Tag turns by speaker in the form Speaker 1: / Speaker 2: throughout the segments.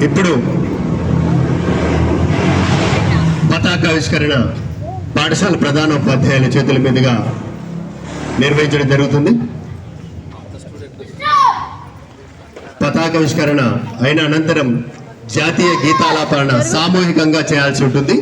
Speaker 1: ఇప్పుడు పతాకావిష్కరణ పాఠశాల ప్రధానోపాధ్యాయుల చేతుల మీదుగా నిర్వహించడం జరుగుతుంది. పతాకావిష్కరణ అయిన అనంతరం జాతీయ గీతాలాపన సామూహికంగా చేయాల్సి ఉంటుంది.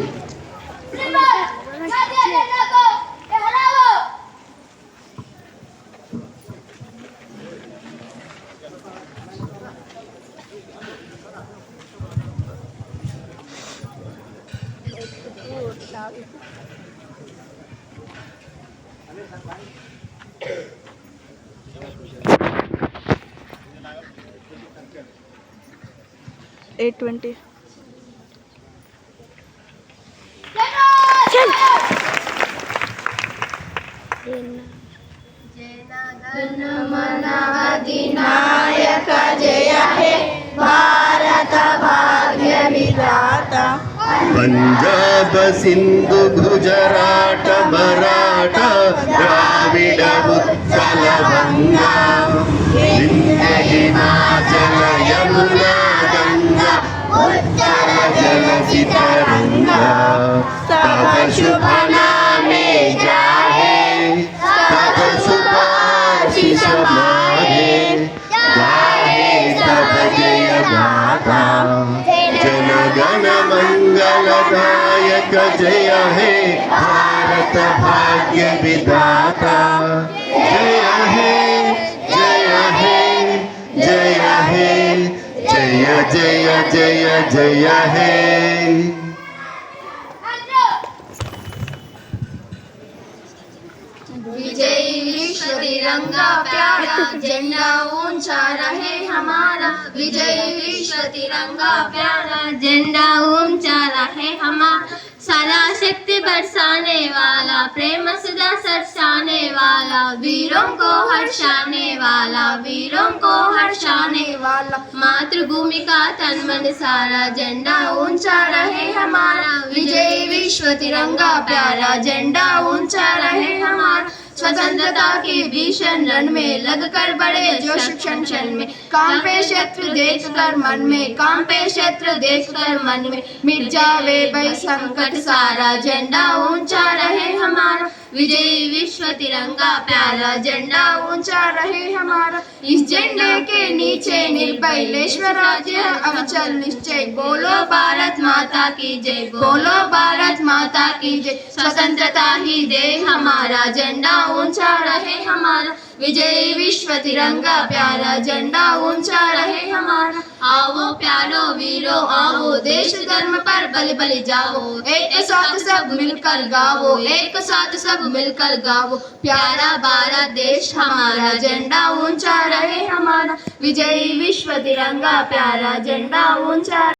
Speaker 2: $820
Speaker 3: अधिनायक जय हे भारत भाग्य विधाता
Speaker 1: पंजाब सिंधु गुजरात मराठा द्राविड उत्कल गंगा विंध्य हिमाचल यमुना गंगा उत्कल जलधि तरंगा तब शुभ नामे जाहे तब शुभाशीष माहे गाहे तब जय गाथा जन गण मंगलदायक जय हे भारत भाग्य विधाता जय हे जय हे जय हे जय जय जय जय हे।
Speaker 3: विजयी विश्व तिरंगा प्यारा झंडा ऊंचा रहे हमारा विजयी विश्व तिरंगा प्यारा झंडा ऊंचा रहे हमारा सारा शक्ति बरसाने वाला प्रेम सदा सरसाने वाला वीरों को हर्षाने वाला वीरों को हर्षाने वाला मातृभूमि का तन मन सारा झंडा ऊंचा रहे हमारा विजयी विश्व तिरंगा प्यारा झंडा ऊंचा रहे हमारा स्वतंत्रता के भीषण रण में लगकर बड़े जोश क्षण में कांपे शत्रु देखकर मन में कांपे शत्रु देखकर मन में मिट जावे भय संकट सारा झंडा ऊंचा रहे हमारा विजयी विश्व तिरंगा प्यारा झंडा ऊंचा रहे हमारा इस झंडे के नीचे निर्भय लेश्वर राज्य अविचल निश्चय बोलो भारत माता की जय बोलो भारत माता की जय स्वतंत्रता ही दे हमारा झंडा ऊंचा रहे हमारा विजयी विश्व तिरंगा प्यारा झंडा ऊंचा रहे हमारा आओ प्यारो वीरो आओ देश धर्म पर बलि बलि जाओ एक साथ सब मिलकर गाओ एक साथ सब मिलकर गाओ प्यारा भारत देश हमारा झंडा ऊंचा रहे हमारा विजयी विश्व तिरंगा प्यारा झंडा ऊंचा